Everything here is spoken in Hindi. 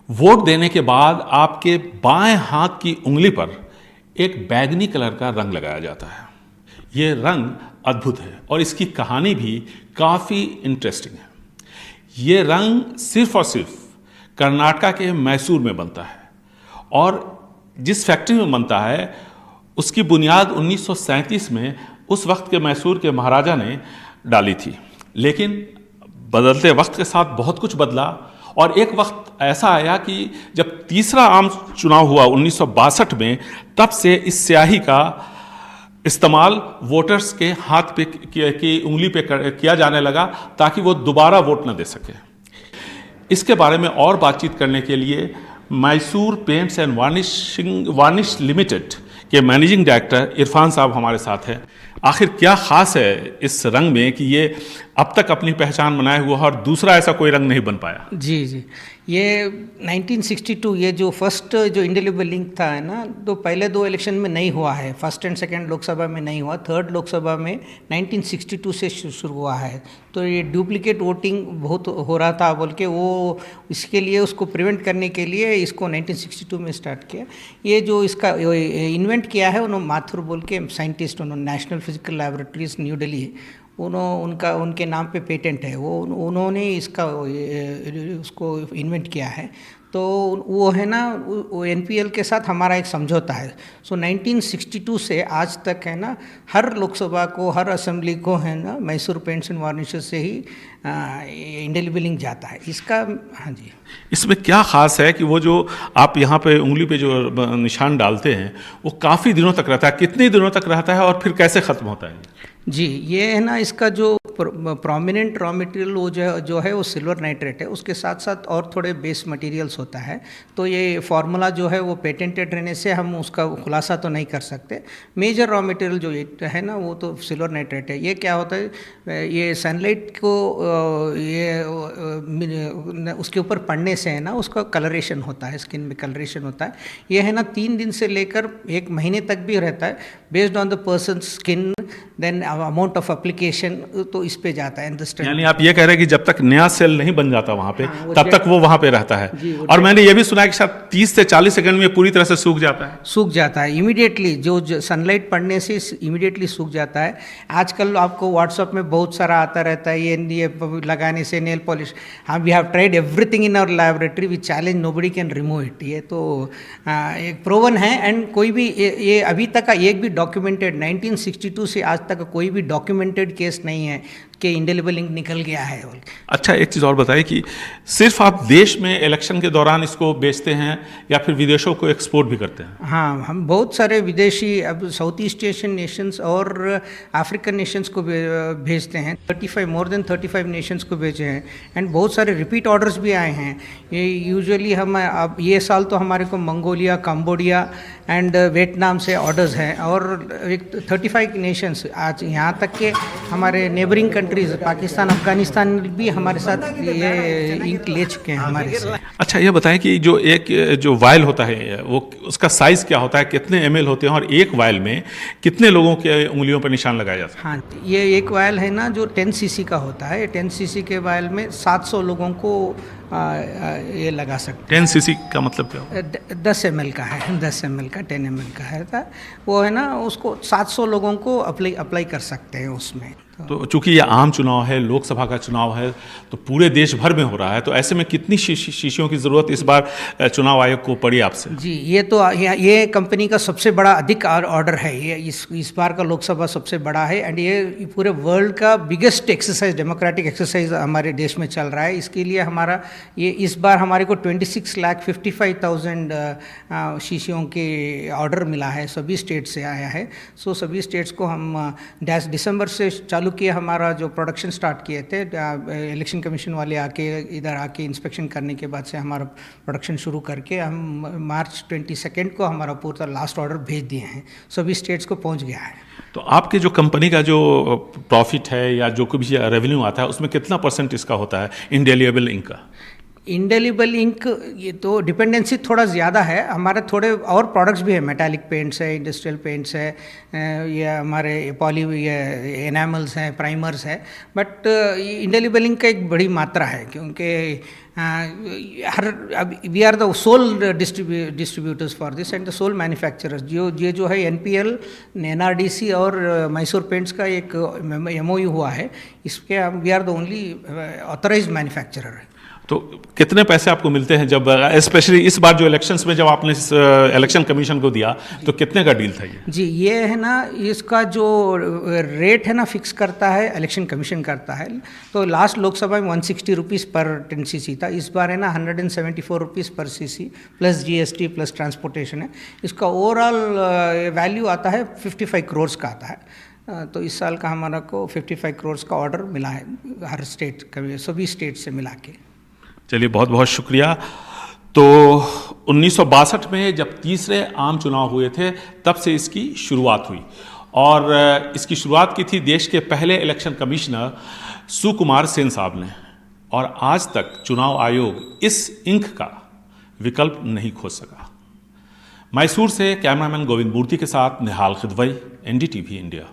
वोट देने के बाद आपके बाएं हाथ की उंगली पर एक बैगनी कलर का रंग लगाया जाता है। ये रंग अद्भुत है और इसकी कहानी भी काफ़ी इंटरेस्टिंग है। ये रंग सिर्फ और सिर्फ कर्नाटका के मैसूर में बनता है और जिस फैक्ट्री में बनता है उसकी बुनियाद 1937 में उस वक्त के मैसूर के महाराजा ने डाली थी। लेकिन बदलते वक्त के साथ बहुत कुछ बदला और एक वक्त ऐसा आया कि जब तीसरा आम चुनाव हुआ 1962 में, तब से इस स्याही का इस्तेमाल वोटर्स के हाथ पे की उंगली पे किया जाने लगा ताकि वो दोबारा वोट न दे सके। इसके बारे में और बातचीत करने के लिए Mysore paints and varnish limited के मैनेजिंग डायरेक्टर इरफान साहब हमारे साथ हैं। आखिर क्या खास है इस रंग में कि ये अब तक अपनी पहचान बनाए हुआ है और दूसरा ऐसा कोई रंग नहीं बन पाया? जी जी, ये 1962 ये जो फर्स्ट जो इंडेलिबल लिंक था है ना, तो पहले दो इलेक्शन में नहीं हुआ है। फर्स्ट एंड सेकंड लोकसभा में नहीं हुआ, थर्ड लोकसभा में 1962 से शुरू हुआ है। तो ये डुप्लीकेट वोटिंग बहुत हो रहा था बोल के वो इसके लिए उसको प्रिवेंट करने के लिए इसको 1962 में स्टार्ट किया। ये जो इसका इन्वेंट किया है उन्होंने माथुर बोल के साइंटिस्ट, उन्होंने national physical laboratories new Delhi, उनके नाम पे पेटेंट है, वो उन्होंने इसका उसको इन्वेंट किया है। तो वो है ना, वो एनपीएल के साथ हमारा एक समझौता है। सो 1962 से आज तक है ना, हर लोकसभा को, हर असेंबली को है ना, मैसूर पेंट्स एंड वार्निशेस से ही इंडेलिबल लिंक जाता है इसका। हाँ जी, इसमें क्या खास है कि वो जो आप यहाँ पे उंगली पे जो निशान डालते हैं वो काफ़ी दिनों तक रहता है? कितने दिनों तक रहता है और फिर कैसे ख़त्म होता है? जी, ये है ना, इसका जो प्रोमिनेंट रॉ मटेरियल वो जो है वो सिल्वर नाइट्रेट है, उसके साथ साथ और थोड़े बेस मटेरियल्स होता है। तो ये फार्मूला जो है वो पेटेंटेड रहने से हम उसका खुलासा तो नहीं कर सकते। मेजर रॉ मटेरियल जो है ना वो तो सिल्वर नाइट्रेट है। ये क्या होता है, ये सनलाइट को ये उसके ऊपर पड़ने से है ना उसका कलरेशन होता है, स्किन में कलरेशन होता है। ये है ना 3 दिन से लेकर 1 महीने तक भी रहता है, based on the person skin, then amount of application, तो इस पे जाता है। यानी आप ये कह रहे हैं कि जब तक नया सेल नहीं बन जाता वहाँ पे, हाँ, तब तक वो वहाँ पे रहता है। और मैंने ये भी सुना है कि शायद 30 से 40 सेकंड में पूरी तरह से सूख जाता है। सूख जाता है इमीडिएटली, जो सनलाइट पड़ने से इमीडिएटली सूख जाता है। आजकल आपको व्हाट्सएप में बहुत सारा आता रहता है, ये लगाने से नेल पॉलिश। हाँ, we have tried everything in our laboratory, we challenge nobody can remove it. ये तो एक प्रूवन है। एंड कोई भी ये अभी तक का एक भी डॉक्यूमेंटेड 1962 से आज तक कोई भी डॉक्यूमेंटेड केस नहीं है कि इंडेलिबल लिंक निकल गया है। अच्छा, एक चीज़ और बताइए कि सिर्फ आप देश में इलेक्शन के दौरान इसको बेचते हैं या फिर विदेशों को एक्सपोर्ट भी करते हैं? हाँ, हम बहुत सारे विदेशी, अब साउथ ईस्ट एशियन नेशंस और अफ्रीकन नेशंस को भेजते हैं। 35 मोर देन 35 नेशंस को भेजे हैं। एंड बहुत सारे रिपीट ऑर्डर्स भी आए हैं। ये यूजुअली हम अब ये साल तो हमारे को मंगोलिया, कंबोडिया एंड वियतनाम से ऑर्डर्स हैं और एक 35 नेशंस, आज यहाँ तक के हमारे नेबरिंग कंट्रीज पाकिस्तान, अफगानिस्तान भी हमारे साथ ये इंक ले चुके हैं हमारे से। अच्छा, ये बताएं कि जो वायल होता है वो उसका साइज़ क्या होता है, कितने ml होते हैं और एक वायल में कितने लोगों के उंगलियों पर निशान लगाया जाता है? हाँ, ये एक वायल है ना जो 10 सीसी का होता है। 10 सीसी के वायल में 700 लोगों को ये लगा सकते। 10 सीसी का मतलब क्या होगा? 10 ml का है, 10 ml का, 10 ml का है। वो है ना, उसको 700 लोगों को अप्लाई कर सकते हैं उसमें। तो चूंकि ये आम चुनाव है, लोकसभा का चुनाव है, तो पूरे देश भर में हो रहा है, तो ऐसे में कितनी शीशियों की ज़रूरत इस बार चुनाव आयोग को पड़ी आपसे? जी, ये तो ये कंपनी का सबसे बड़ा अधिक ऑर्डर है। ये इस बार का लोकसभा सबसे बड़ा है। एंड ये पूरे वर्ल्ड का बिगेस्ट एक्सरसाइज, डेमोक्रेटिक एक्सरसाइज हमारे देश में चल रहा है। इसके लिए हमारा ये इस बार हमारे को 26,55,000 शीशियों के ऑर्डर मिला है, सभी स्टेट से आया है। सो सभी स्टेट्स को हम दिसंबर से चालू किए, हमारा जो प्रोडक्शन स्टार्ट किए थे। इलेक्शन कमीशन वाले इधर आके इंस्पेक्शन करने के बाद से हमारा प्रोडक्शन शुरू करके हम मार्च 22 को हमारा पूरा लास्ट ऑर्डर भेज दिए हैं। सभी स्टेट्स को पहुंच गया है। तो आपके जो कंपनी का जो प्रॉफिट है या जो कुछ रेवेन्यू आता है उसमें कितना % इसका होता है इंडेलिबल इंक का? इंडेलिबल इंक, ये तो डिपेंडेंसी थोड़ा ज़्यादा है। हमारे थोड़े और प्रोडक्ट्स भी है, मेटालिक पेंट्स है, इंडस्ट्रियल पेंट्स है, ये हमारे पॉली ये एनामल्स हैं, प्राइमर्स है। बट इंडेलिबल इंक का एक बड़ी मात्रा है, क्योंकि we are the sole distributors for this and the sole manufacturers. जो है एनपीएल, एनआरडीसी और मैसूर पेंट्स का एक एमओयू हुआ है, इसके we are the only authorized manufacturer है। तो कितने पैसे आपको मिलते हैं जब, स्पेशली इस बार जो इलेक्शंस में जब आपने इलेक्शन कमीशन को दिया, तो कितने का डील था ये? जी, ये है ना, इसका जो रेट है ना फिक्स करता है इलेक्शन कमीशन करता है। तो लास्ट लोकसभा में 160 रुपीज़ पर 10 सीसी था, इस बार है ना 174 रुपीज़ पर CC plus GST plus transportation है। इसका ओवरऑल वैल्यू आता है 55 करोड़ का आता है। तो इस साल का हमारा को 55 करोड़ का ऑर्डर मिला है हर स्टेट का, सभी स्टेट से मिला के। चलिए, बहुत बहुत शुक्रिया। तो 1962 में जब तीसरे आम चुनाव हुए थे, तब से इसकी शुरुआत हुई, और इसकी शुरुआत की थी देश के पहले इलेक्शन कमिश्नर सुकुमार सेन साहब ने, और आज तक चुनाव आयोग इस इंक का विकल्प नहीं खोज सका। मैसूर से कैमरामैन गोविंद मूर्ति के साथ निहाल खिदवई, एनडीटीवी इंडिया।